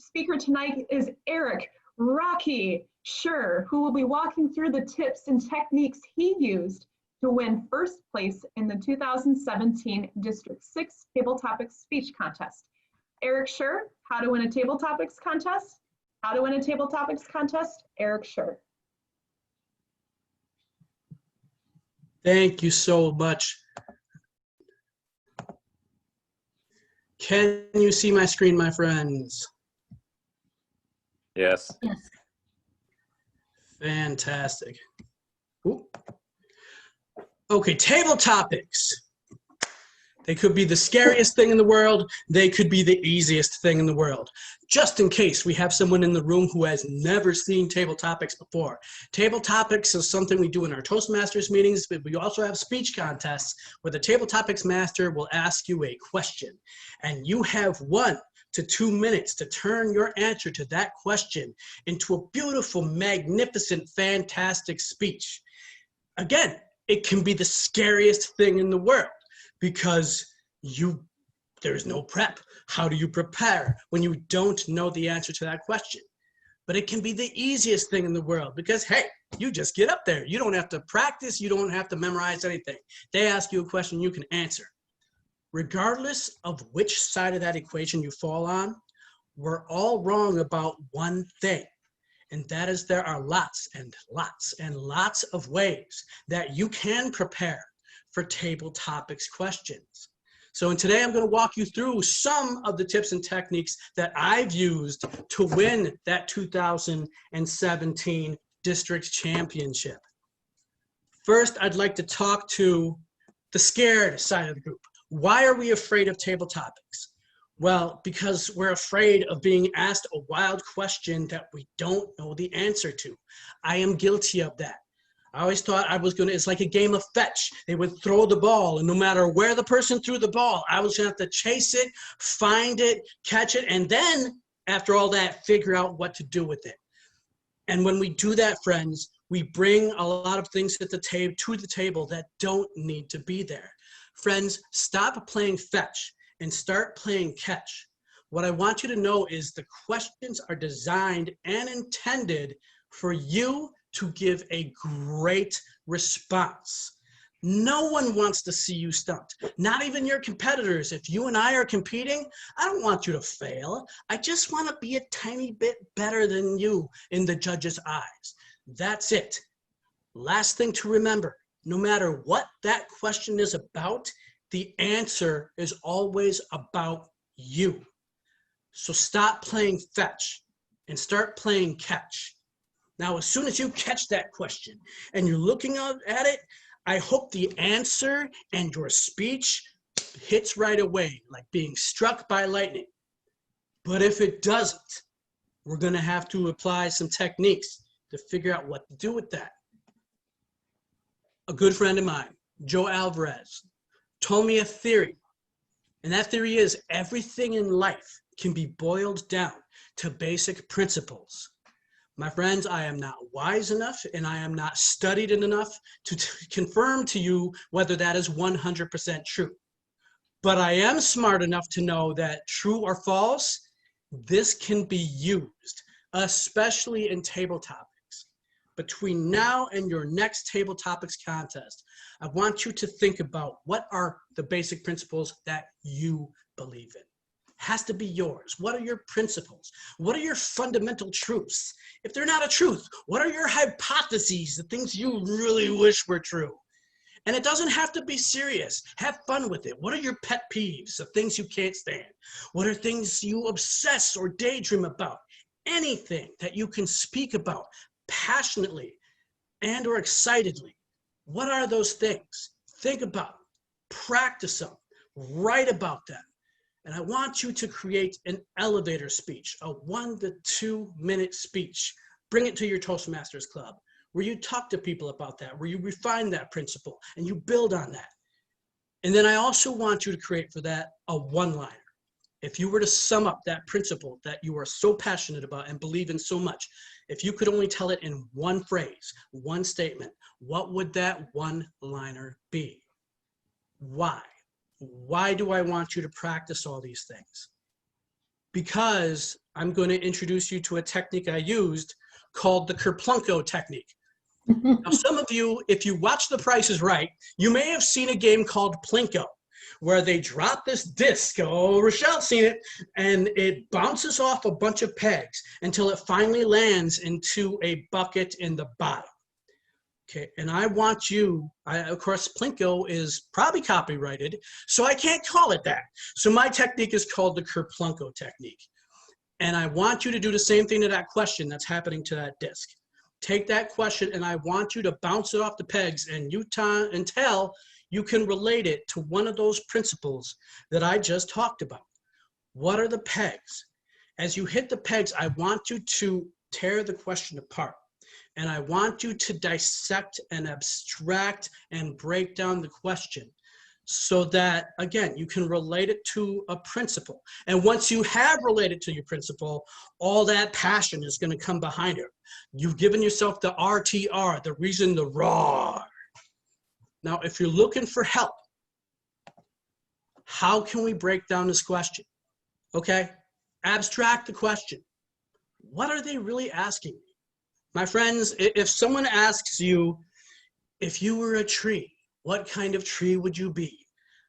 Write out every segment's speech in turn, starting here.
speaker tonight is Eric Rocky Schurr, who will be walking through the tips and techniques he used to win first place in the 2017 District 6 Table Topics Speech Contest. Eric Schurr, how to win a Table Topics contest? How to win a Table Topics contest? Eric Schurr. Thank you so much. Can you see my screen, my friends? Yes. Yes. Fantastic. Ooh. Okay, table topics. They could be the scariest thing in the world. They could be the easiest thing in the world. Just in case we have someone in the room who has never seen table topics before. Table topics is something we do in our Toastmasters meetings, but we also have speech contests where the table topics master will ask you a question. And you have 1 to 2 minutes to turn your answer to that question into a beautiful, magnificent, fantastic speech. Again, it can be the scariest thing in the world because there's no prep. How do you prepare when you don't know the answer to that question? But it can be the easiest thing in the world because, hey, you just get up there. You don't have to practice. You don't have to memorize anything. They ask you a question you can answer. Regardless of which side of that equation you fall on, we're all wrong about one thing. And that is there are lots and lots and lots of ways that you can prepare for table topics questions. So today I'm going to walk you through some of the tips and techniques that I've used to win that 2017 district championship. First, I'd like to talk to the scared side of the group. Why are we afraid of table topics? Well, because we're afraid of being asked a wild question that we don't know the answer to. I am guilty of that. I always thought it's like a game of fetch. They would throw the ball, and no matter where the person threw the ball, I was gonna have to chase it, find it, catch it, and then, after all that, figure out what to do with it. And when we do that, friends, we bring a lot of things to the table that don't need to be there. Friends, stop playing fetch and start playing catch. What I want you to know is the questions are designed and intended for you to give a great response. No one wants to see you stumped, not even your competitors. If you and I are competing, I don't want you to fail. I just want to be a tiny bit better than you in the judge's eyes. That's it. Last thing to remember, no matter what that question is about, the answer is always about you. So stop playing fetch and start playing catch. Now, as soon as you catch that question and you're looking at it, I hope the answer and your speech hits right away, like being struck by lightning. But if it doesn't, we're going to have to apply some techniques to figure out what to do with that. A good friend of mine, Joe Alvarez, told me a theory. And that theory is everything in life can be boiled down to basic principles. My friends, I am not wise enough and I am not studied enough to confirm to you whether that is 100% true. But I am smart enough to know that true or false, this can be used, especially in table topics. Between now and your next table topics contest, I want you to think about what are the basic principles that you believe in. Has to be yours. What are your principles? What are your fundamental truths? If they're not a truth, what are your hypotheses, the things you really wish were true? And it doesn't have to be serious. Have fun with it. What are your pet peeves, the things you can't stand? What are things you obsess or daydream about? Anything that you can speak about passionately and or excitedly. What are those things? Think about them. Practice them. Write about them. And I want you to create an elevator speech, a 1 to 2 minute speech. Bring it to your Toastmasters club where you talk to people about that, where you refine that principle and you build on that. And then I also want you to create for that a one-liner. If you were to sum up that principle that you are so passionate about and believe in so much, if you could only tell it in one phrase, one statement, what would that one-liner be? Why? Why do I want you to practice all these things? because I'm going to introduce you to a technique I used called the Kerplunko technique. Now, some of you, if you watch The Price is Right, you may have seen a game called Plinko, where they drop this disc, oh, Rochelle's seen it, and it bounces off a bunch of pegs until it finally lands into a bucket in the bottom. Okay, and I want you, of course, Plinko is probably copyrighted, so I can't call it that. So my technique is called the Kerplunko technique. And I want you to do the same thing to that question that's happening to that disc. Take that question and I want you to bounce it off the pegs and until you can relate it to one of those principles that I just talked about. What are the pegs? As you hit the pegs, I want you to tear the question apart. And I want you to dissect and abstract and break down the question so that, again, you can relate it to a principle. And once you have related to your principle, all that passion is going to come behind it. You've given yourself the RTR, the reason to roar. Now, if you're looking for help, how can we break down this question? Okay, abstract the question. What are they really asking me? My friends, if someone asks you, if you were a tree, what kind of tree would you be?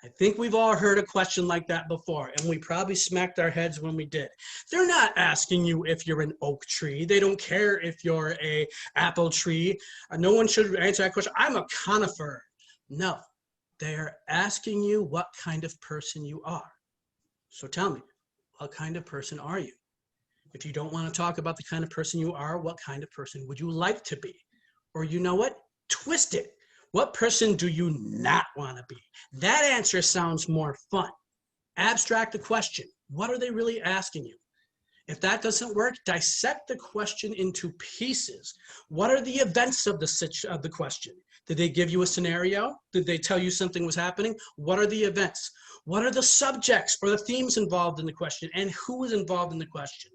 I think we've all heard a question like that before, and we probably smacked our heads when we did. They're not asking you if you're an oak tree. They don't care if you're an apple tree. No one should answer that question. I'm a conifer. No, they're asking you what kind of person you are. So tell me, what kind of person are you? If you don't want to talk about the kind of person you are, what kind of person would you like to be? Or you know what? Twist it. What person do you not want to be? That answer sounds more fun. Abstract the question. What are they really asking you? If that doesn't work, dissect the question into pieces. What are the events of the question? Did they give you a scenario? Did they tell you something was happening? What are the events? What are the subjects or the themes involved in the question? And who is involved in the question?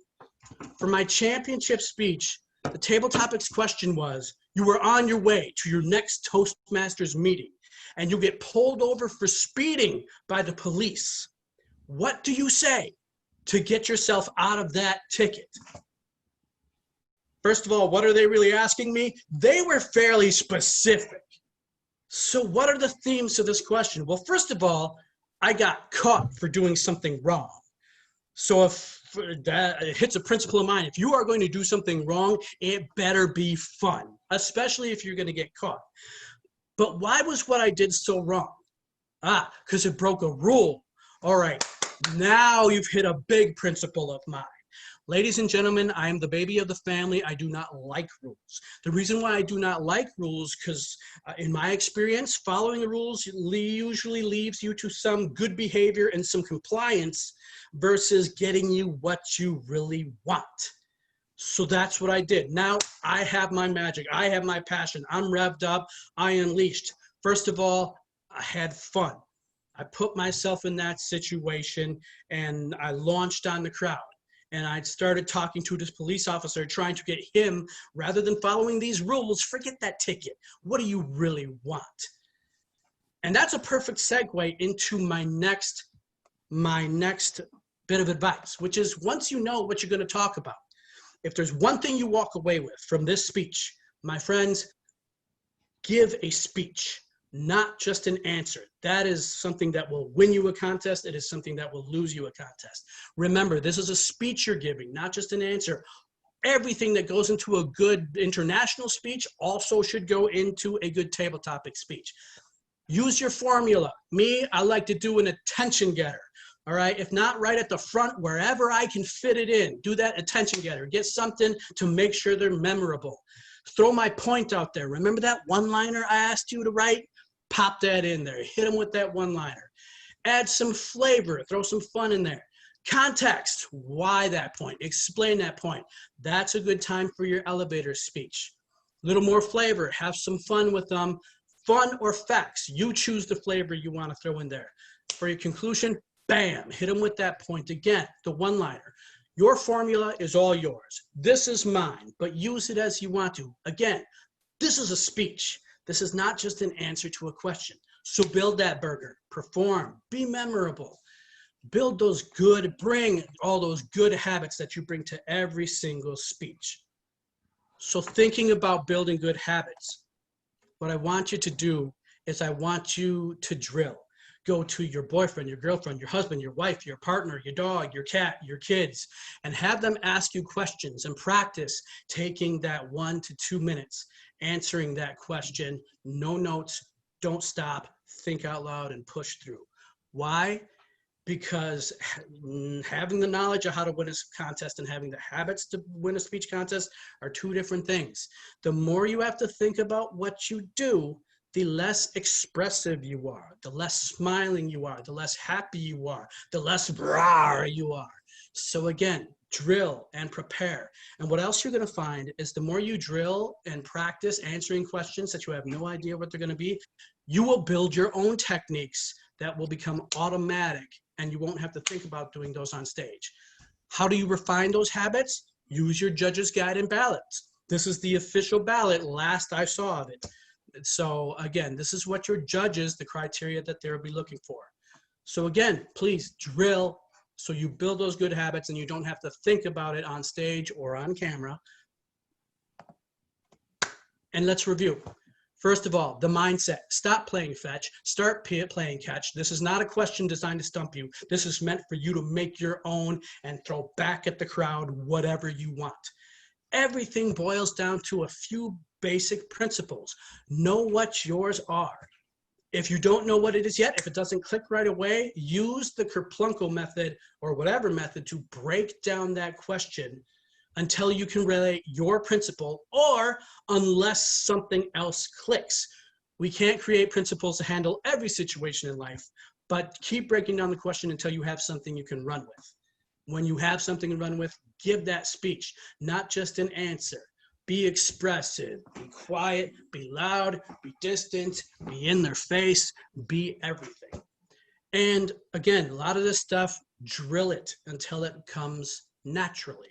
For my championship speech, the table topics question was, you were on your way to your next Toastmasters meeting and you get pulled over for speeding by the police. What do you say to get yourself out of that ticket? First of all, what are they really asking me? They were fairly specific. So what are the themes to this question? Well, first of all, I got caught for doing something wrong. So if that hits a principle of mine, if you are going to do something wrong, it better be fun, especially if you're going to get caught. But why was what I did so wrong? Because it broke a rule. All right, now you've hit a big principle of mine. Ladies and gentlemen, I am the baby of the family. I do not like rules. The reason why I do not like rules, because in my experience, following the rules usually leaves you to some good behavior and some compliance versus getting you what you really want. So that's what I did. Now I have my magic. I have my passion. I'm revved up. I unleashed. First of all, I had fun. I put myself in that situation and I launched on the crowd. And I started talking to this police officer, trying to get him, rather than following these rules, forget that ticket. What do you really want? And that's a perfect segue into my next bit of advice, which is once you know what you're going to talk about, if there's one thing you walk away with from this speech, my friends, give a speech. Not just an answer. That is something that will win you a contest. It is something that will lose you a contest. Remember, this is a speech you're giving, not just an answer. Everything that goes into a good international speech also should go into a good table topic speech. Use your formula. Me, I like to do an attention getter. All right, if not right at the front, wherever I can fit it in, do that attention getter. Get something to make sure they're memorable. Throw my point out there. Remember that one-liner I asked you to write? Pop that in there. Hit them with that one-liner. Add some flavor. Throw some fun in there. Context. Why that point? Explain that point. That's a good time for your elevator speech. A little more flavor. Have some fun with them. Fun or facts. You choose the flavor you want to throw in there. For your conclusion, bam. Hit them with that point again. The one-liner. Your formula is all yours. This is mine, but use it as you want to. Again, this is a speech. This is not just an answer to a question. So build that burger, perform, be memorable. bring all those good habits that you bring to every single speech. So thinking about building good habits, what I want you to do is I want you to drill. Go to your boyfriend, your girlfriend, your husband, your wife, your partner, your dog, your cat, your kids, and have them ask you questions and practice taking that 1 to 2 minutes, answering that question, no notes, don't stop, think out loud and push through. Why? Because having the knowledge of how to win a contest and having the habits to win a speech contest are two different things. The more you have to think about what you do, the less expressive you are, the less smiling you are, the less happy you are, the less rah you are. So again, drill and prepare. And what else you're going to find is the more you drill and practice answering questions that you have no idea what they're going to be, you will build your own techniques that will become automatic, and you won't have to think about doing those on stage. How do you refine those habits? Use your judge's guide and ballots. This is the official ballot last I saw of it. So again, this is what your judges, the criteria that they'll be looking for. So again, please drill so you build those good habits and you don't have to think about it on stage or on camera. And let's review. First of all, the mindset. Stop playing fetch, start playing catch. This is not a question designed to stump you. This is meant for you to make your own and throw back at the crowd whatever you want. Everything boils down to a few basic principles. Know what yours are. If you don't know what it is yet, if it doesn't click right away, use the Kerplunkel method or whatever method to break down that question until you can relate your principle, or unless something else clicks. We can't create principles to handle every situation in life, but keep breaking down the question until you have something you can run with. When you have something to run with, give that speech, not just an answer. Be expressive, be quiet, be loud, be distant, be in their face, be everything. And again, a lot of this stuff, drill it until it comes naturally.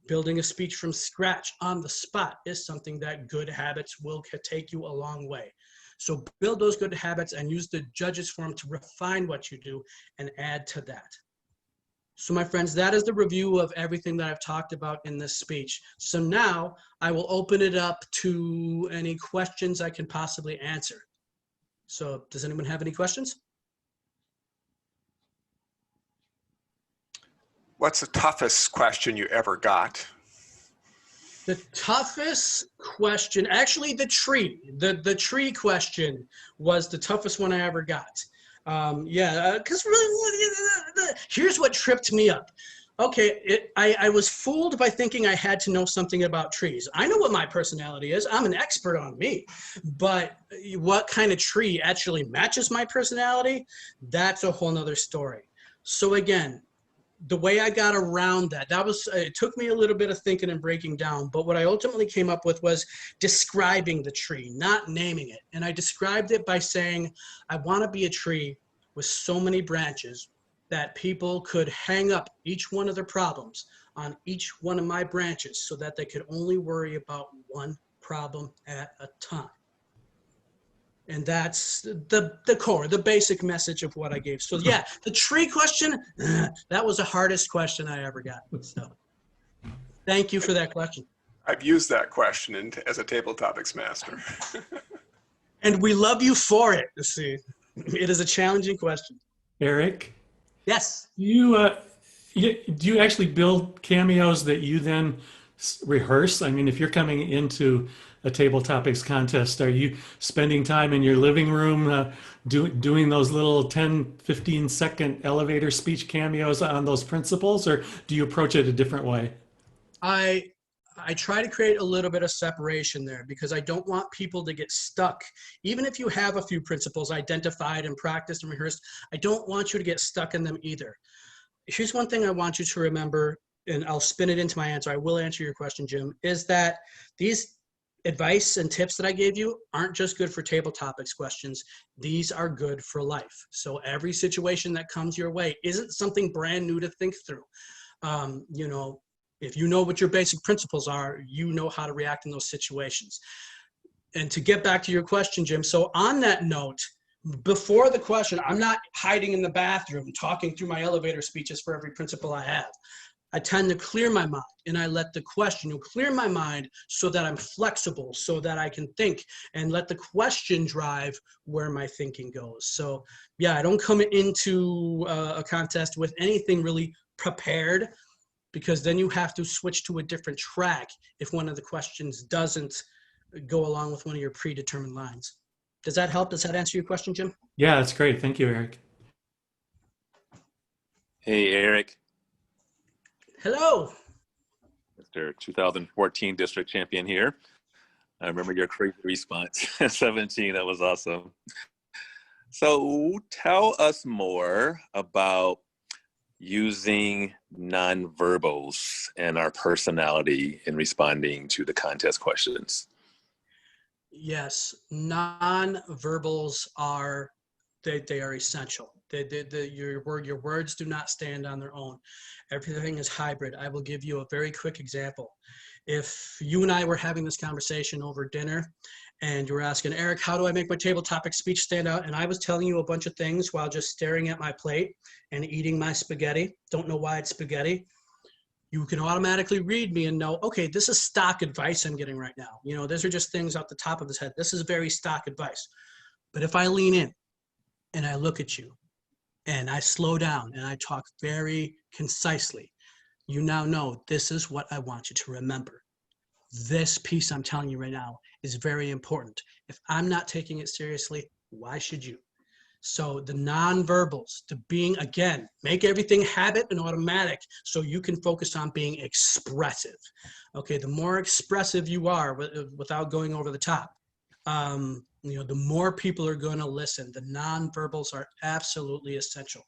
Building a speech from scratch on the spot is something that good habits will take you a long way. So build those good habits and use the judges forum to refine what you do and add to that. So my friends, that is the review of everything that I've talked about in this speech. So now I will open it up to any questions I can possibly answer. So does anyone have any questions? What's the toughest question you ever got? The toughest question, actually the tree question was the toughest one I ever got. Because really, here's what tripped me up. Okay, I was fooled by thinking I had to know something about trees. I know what my personality is. I'm an expert on me. But what kind of tree actually matches my personality, that's a whole nother story. So again, the way I got around that was, it took me a little bit of thinking and breaking down, but what I ultimately came up with was describing the tree, not naming it. And I described it by saying, I want to be a tree with so many branches that people could hang up each one of their problems on each one of my branches so that they could only worry about one problem at a time. And that's the core, the basic message of what I gave. So yeah, the tree question, that was the hardest question I ever got. So thank you for that question. I've used that question as a table topics master. And we love you for it. You see, it is a challenging question. Eric? Yes. Do you actually build cameos that you then rehearse? I mean, if you're coming into a table topics contest, are you spending time in your living room doing those little 10, 15 second elevator speech cameos on those principles, or do you approach it a different way? I try to create a little bit of separation there because I don't want people to get stuck. Even if you have a few principles identified and practiced and rehearsed, I don't want you to get stuck in them either. Here's one thing I want you to remember, and I'll spin it into my answer. I will answer your question, Jim, is that these advice and tips that I gave you aren't just good for table topics questions. These are good for life. So every situation that comes your way isn't something brand new to think through. You know, if you know what your basic principles are, you know how to react in those situations. And to get back to your question, Jim, so on that note, before the question, I'm not hiding in the bathroom talking through my elevator speeches for every principle I have. I tend to clear my mind, and I let the question clear my mind so that I'm flexible, so that I can think and let the question drive where my thinking goes. So yeah, I don't come into a contest with anything really prepared, because then you have to switch to a different track if one of the questions doesn't go along with one of your predetermined lines. Does that help? Does that answer your question, Jim? Yeah, that's great. Thank you, Eric. Hey, Eric, Hello. Mr. 2014 district champion here. I remember your crazy response at 17. That was awesome. So tell us more about using nonverbals and our personality in responding to the contest questions. Yes, non-verbals are they are essential. Your words do not stand on their own. Everything is hybrid. I will give you a very quick example. If you and I were having this conversation over dinner, and you were asking, Eric, how do I make my table topic speech stand out? And I was telling you a bunch of things while just staring at my plate and eating my spaghetti. Don't know why it's spaghetti. You can automatically read me and know, okay, this is stock advice I'm getting right now. You know, these are just things off the top of his head. This is very stock advice. But if I lean in and I look at you and I slow down and I talk very concisely, you now know this is what I want you to remember. This piece I'm telling you right now is very important. If I'm not taking it seriously, why should you? So the nonverbals, to being, again, make everything habit and automatic so you can focus on being expressive. Okay, the more expressive you are without going over the top, the more people are going to listen. The nonverbals are absolutely essential.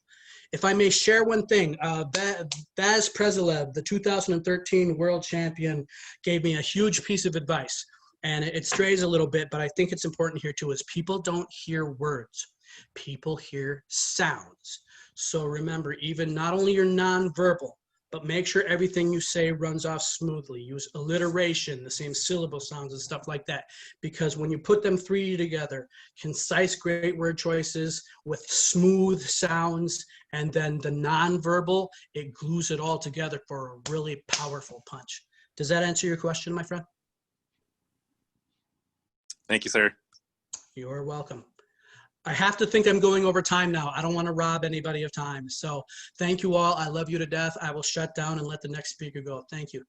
If I may share one thing, Baz Prezilev, the 2013 world champion, gave me a huge piece of advice. And it strays a little bit, but I think it's important here too, is people don't hear words. People hear sounds. So remember, even not only your nonverbal, but make sure everything you say runs off smoothly. Use alliteration, the same syllable sounds and stuff like that. Because when you put them three together, concise, great word choices with smooth sounds, and then the nonverbal, it glues it all together for a really powerful punch. Does that answer your question, my friend? Thank you, sir. You're welcome. I have to think I'm going over time now. I don't want to rob anybody of time. So thank you all. I love you to death. I will shut down and let the next speaker go. Thank you.